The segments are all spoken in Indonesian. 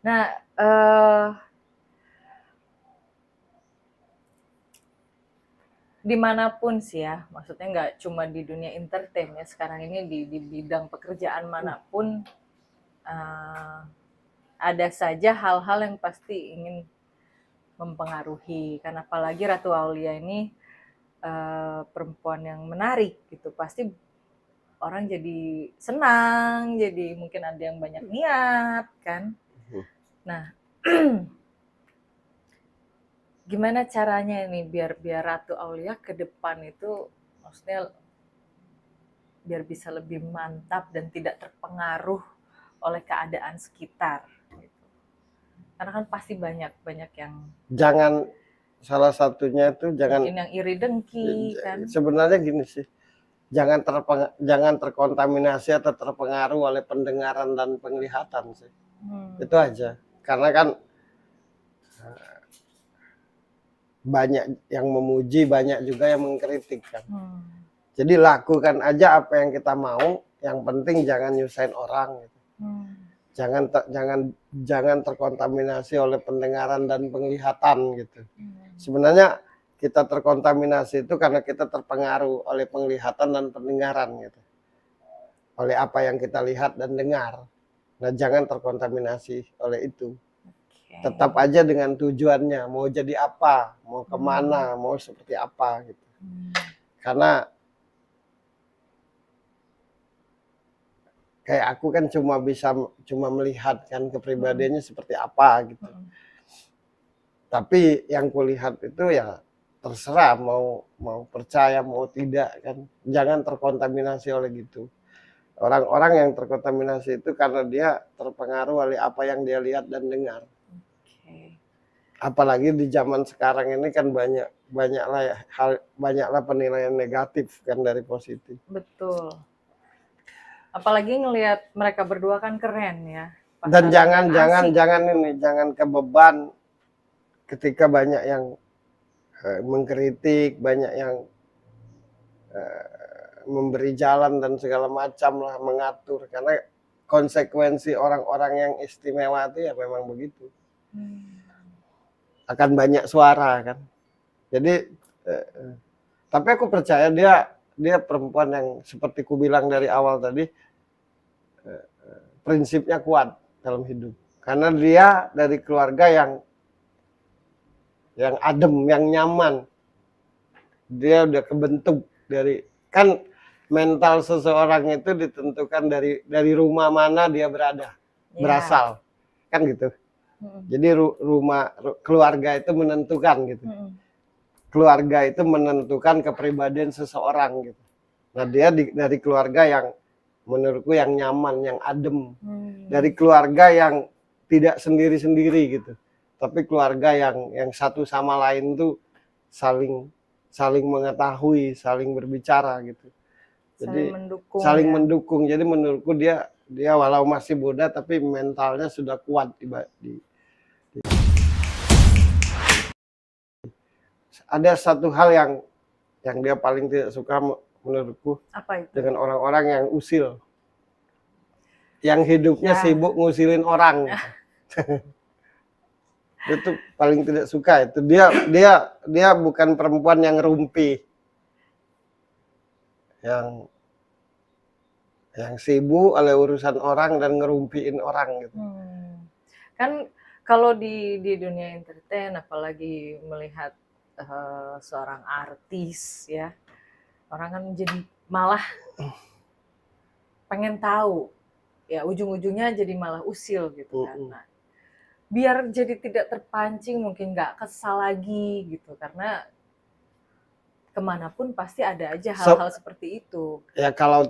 Nah, dimanapun sih ya, maksudnya nggak cuma di dunia entertain ya, sekarang ini di bidang pekerjaan manapun ada saja hal-hal yang pasti ingin mempengaruhi. Karena apalagi Ratu Aulia ini perempuan yang menarik gitu, pasti orang jadi senang, jadi mungkin ada yang banyak niat kan. Nah, gimana caranya ini biar Ratu Aulia ke depan itu maksudnya biar bisa lebih mantap dan tidak terpengaruh oleh keadaan sekitar gitu. Karena kan pasti banyak yang Jangan, salah satunya itu jangan, mungkin yang iri dengki kan. sebenarnya gini sih, jangan terkontaminasi atau terpengaruh oleh pendengaran dan penglihatan sih. Itu aja. Karena kan banyak yang memuji, banyak juga yang mengkritik kan. Jadi lakukan aja apa yang kita mau, yang penting jangan nyusahin orang gitu. Jangan terkontaminasi oleh pendengaran dan penglihatan gitu. Sebenarnya kita terkontaminasi itu karena kita terpengaruh oleh penglihatan dan pendengaran gitu. Oleh apa yang kita lihat dan dengar. Nah, jangan terkontaminasi oleh itu. Tetap aja dengan tujuannya, mau jadi apa, mau kemana, mau seperti apa gitu. Karena kayak aku kan cuma melihat kan kepribadiannya seperti apa gitu. Tapi yang kulihat itu ya terserah mau percaya mau tidak kan. Jangan terkontaminasi oleh gitu. Orang-orang yang terkontaminasi itu karena dia terpengaruh oleh apa yang dia lihat dan dengar. Apalagi di zaman sekarang ini kan banyaklah penilaian negatif kan dari positif. Betul. Apalagi ngelihat mereka berdua kan keren ya. Dan jangan kebeban ketika banyak yang mengkritik, banyak yang memberi jalan dan segala macam lah, mengatur, karena konsekuensi orang-orang yang istimewa itu ya memang begitu. Akan banyak suara kan. Jadi tapi aku percaya dia perempuan yang seperti ku bilang dari awal tadi, prinsipnya kuat dalam hidup. Karena dia dari keluarga yang adem, yang nyaman. Dia udah kebentuk dari, kan mental seseorang itu ditentukan dari rumah mana dia berasal. Kan gitu. Jadi keluarga itu menentukan gitu. Keluarga itu menentukan kepribadian seseorang gitu. Nah, dia dari keluarga yang menurutku yang nyaman, yang adem. Dari keluarga yang tidak sendiri-sendiri gitu. Tapi keluarga yang satu sama lain tuh saling mengetahui, saling berbicara gitu. Jadi saling mendukung. Jadi menurutku dia walau masih muda tapi mentalnya sudah kuat Ada satu hal yang dia paling tidak suka menurutku. Apa itu? Dengan orang-orang yang usil. Yang hidupnya sibuk ngusilin orang. Dia tuh paling tidak suka itu. Dia bukan perempuan yang rumpi. Yang sibuk oleh urusan orang dan ngerumpiin orang gitu. Kan kalau di dunia entertain, apalagi melihat seorang artis ya, orang kan jadi malah pengen tahu ya, ujung-ujungnya jadi malah usil gitu kan. Nah, biar jadi tidak terpancing, mungkin nggak kesal lagi gitu, karena kemanapun pasti ada aja hal-hal seperti itu. Ya kalau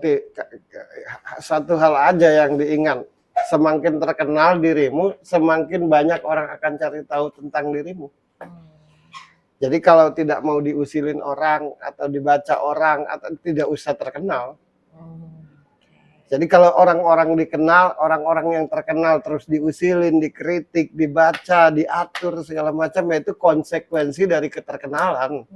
satu hal aja yang diingat, semakin terkenal dirimu, semakin banyak orang akan cari tahu tentang dirimu. Jadi kalau tidak mau diusilin orang atau dibaca orang, atau tidak usah terkenal. Jadi kalau orang-orang dikenal, orang-orang yang terkenal terus diusilin, dikritik, dibaca, diatur segala macam, ya itu konsekuensi dari keterkenalan.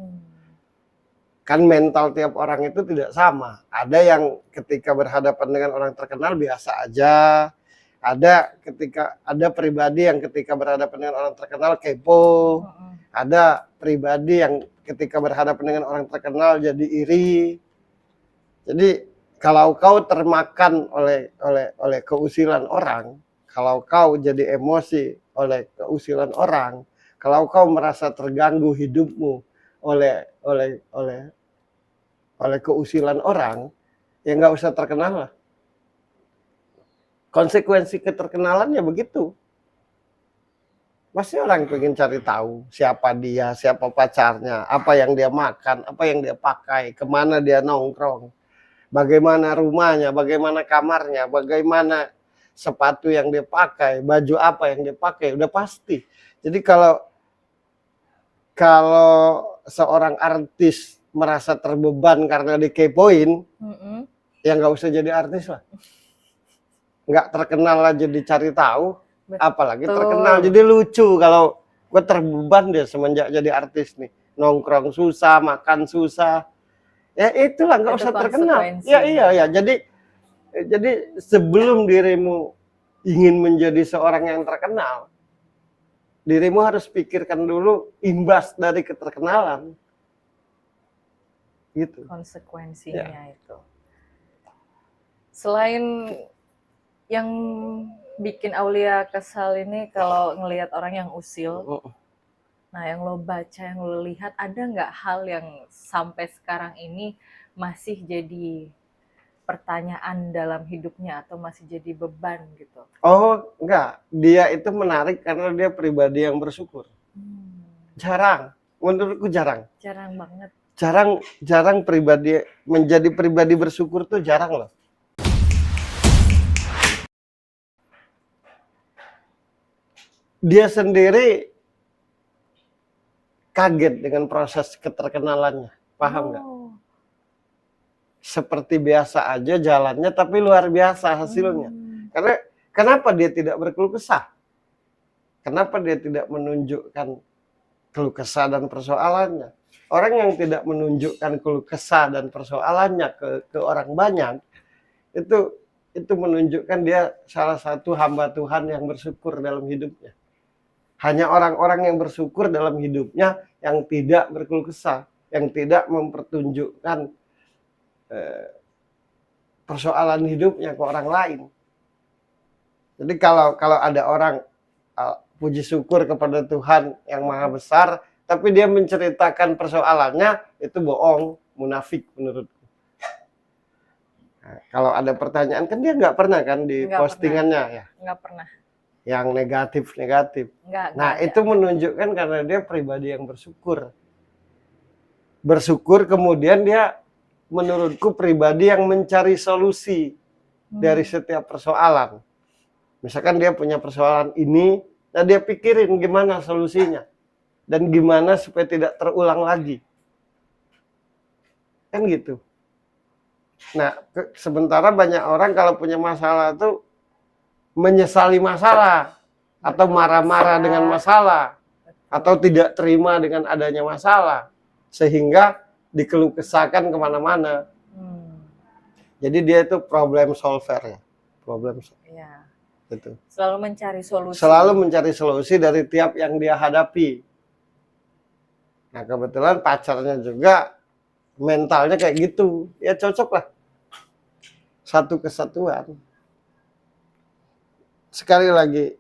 Kan mental tiap orang itu tidak sama. Ada yang ketika berhadapan dengan orang terkenal biasa aja. Ada pribadi yang ketika berhadapan dengan orang terkenal kepo, ada pribadi yang ketika berhadapan dengan orang terkenal jadi iri. Jadi kalau kau termakan oleh keusilan orang, kalau kau jadi emosi oleh keusilan orang, kalau kau merasa terganggu hidupmu oleh keusilan orang, ya nggak usah terkenal lah. Konsekuensi keterkenalannya begitu. Pasti orang pengen cari tahu siapa dia, siapa pacarnya, apa yang dia makan, apa yang dia pakai, kemana dia nongkrong, bagaimana rumahnya, bagaimana kamarnya, bagaimana sepatu yang dia pakai, baju apa yang dia pakai, udah pasti. Jadi kalau seorang artis merasa terbeban karena dikepoin, ya nggak usah jadi artis lah. Nggak terkenal aja dicari tahu, apalagi terkenal. Jadi lucu kalau gue terbeban deh semenjak jadi artis nih, nongkrong susah, makan susah, ya itulah nggak usah terkenal. Ya iya. Jadi sebelum dirimu ingin menjadi seorang yang terkenal, dirimu harus pikirkan dulu imbas dari keterkenalan, gitu. Konsekuensinya itu. Selain yang bikin Aulia kesal ini kalau ngelihat orang yang usil, nah yang lo baca, yang lo lihat, ada nggak hal yang sampai sekarang ini masih jadi pertanyaan dalam hidupnya atau masih jadi beban gitu? Oh enggak, dia itu menarik karena dia pribadi yang bersyukur. Jarang, menurutku jarang. Jarang banget. Jarang menjadi pribadi bersyukur tuh jarang loh. Dia sendiri kaget dengan proses keterkenalannya, paham nggak? Seperti biasa aja jalannya, tapi luar biasa hasilnya. Karena kenapa dia tidak berkeluh kesah? Kenapa dia tidak menunjukkan keluh kesah dan persoalannya? Orang yang tidak menunjukkan keluh kesah dan persoalannya ke orang banyak, itu menunjukkan dia salah satu hamba Tuhan yang bersyukur dalam hidupnya. Hanya orang-orang yang bersyukur dalam hidupnya yang tidak berkeluh kesah, yang tidak mempertunjukkan persoalan hidupnya ke orang lain. Jadi kalau ada orang puji syukur kepada Tuhan yang Maha Besar, tapi dia menceritakan persoalannya, itu bohong, munafik menurutku. Nah, kalau ada pertanyaan, kan dia nggak pernah kan di postingannya ya? Nggak pernah. Yang negatif. Nah, itu menunjukkan karena dia pribadi yang bersyukur. Bersyukur, kemudian dia menurutku pribadi yang mencari solusi dari setiap persoalan. Misalkan dia punya persoalan ini, nah dia pikirin gimana solusinya dan gimana supaya tidak terulang lagi. Kan gitu. Nah, sementara banyak orang kalau punya masalah tuh menyesali masalah atau marah-marah dengan masalah atau tidak terima dengan adanya masalah sehingga dikeluh kesahkan kemana-mana. Jadi dia itu problem solver ya, itu. Selalu mencari solusi. Selalu mencari solusi dari tiap yang dia hadapi. Nah kebetulan pacarnya juga mentalnya kayak gitu, ya cocok lah. Satu kesatuan. Sekali lagi,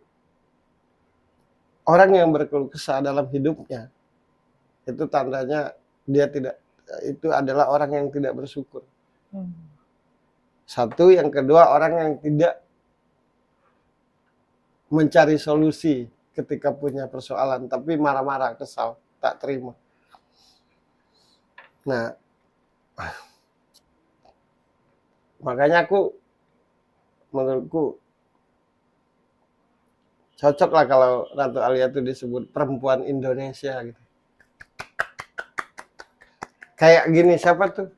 orang yang berkeluh kesah dalam hidupnya, itu tandanya dia tidak, itu adalah orang yang tidak bersyukur. Satu, yang kedua orang yang tidak mencari solusi ketika punya persoalan, tapi marah-marah, kesal, tak terima. Nah, makanya menurutku cocok lah kalau Ratu Aulia itu disebut perempuan Indonesia gitu. Kayak gini, siapa tuh?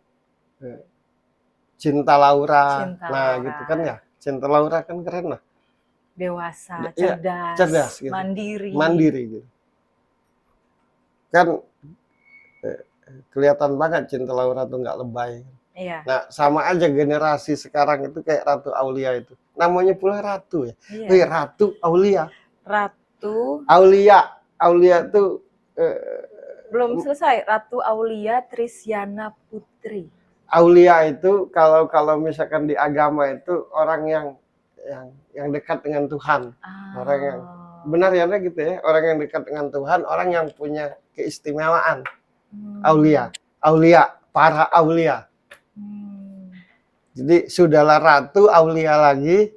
Cinta Laura. Nah, gitu kan ya. Cinta Laura kan keren lah. Dewasa, cerdas gitu. Mandiri gitu. Kan kelihatan banget Cinta Laura tuh nggak lebay. Iya. Nah, sama aja generasi sekarang itu kayak Ratu Aulia itu. Namanya pula Ratu ya. Iya. Wih, Ratu Aulia. Ratu Aulia tuh belum selesai. Ratu Aulia Trisyana Putri. Aulia itu kalau misalkan di agama itu orang yang dekat dengan Tuhan. Orang yang benar ya gitu ya. Orang yang dekat dengan Tuhan, orang yang punya keistimewaan. Aulia, para aulia. Jadi sudahlah Ratu Aulia lagi,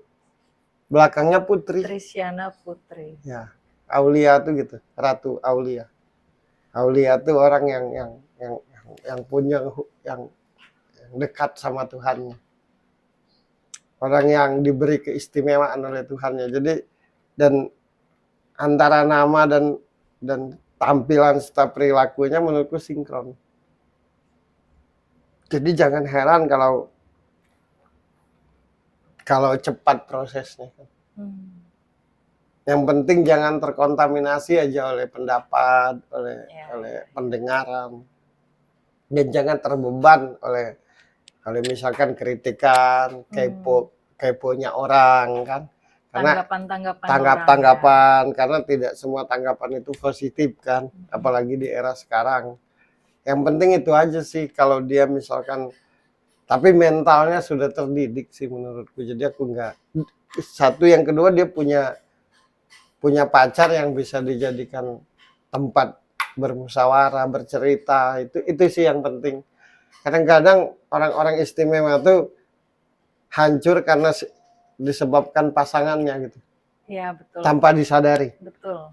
belakangnya Putri. Trisyana Putri. Ya, Aulia tuh gitu, Ratu Aulia. Aulia tuh orang yang punya yang dekat sama Tuhannya. Orang yang diberi keistimewaan oleh Tuhannya. Jadi dan antara nama dan tampilan serta perilakunya menurutku sinkron. Jadi jangan heran kalau cepat prosesnya. Yang penting jangan terkontaminasi aja oleh pendapat, oleh pendengaran. Dan jangan terbeban oleh misalkan kritikan, keponya orang kan. Karena tanggapan karena tidak semua tanggapan itu positif kan, apalagi di era sekarang. Yang penting itu aja sih, kalau dia misalkan, tapi mentalnya sudah terdidik sih menurutku. Jadi aku nggak, satu yang kedua dia punya pacar yang bisa dijadikan tempat bermusyawarah, bercerita, itu sih yang penting. Kadang-kadang orang-orang istimewa tuh hancur karena disebabkan pasangannya gitu. Iya, betul. Tanpa disadari. Betul.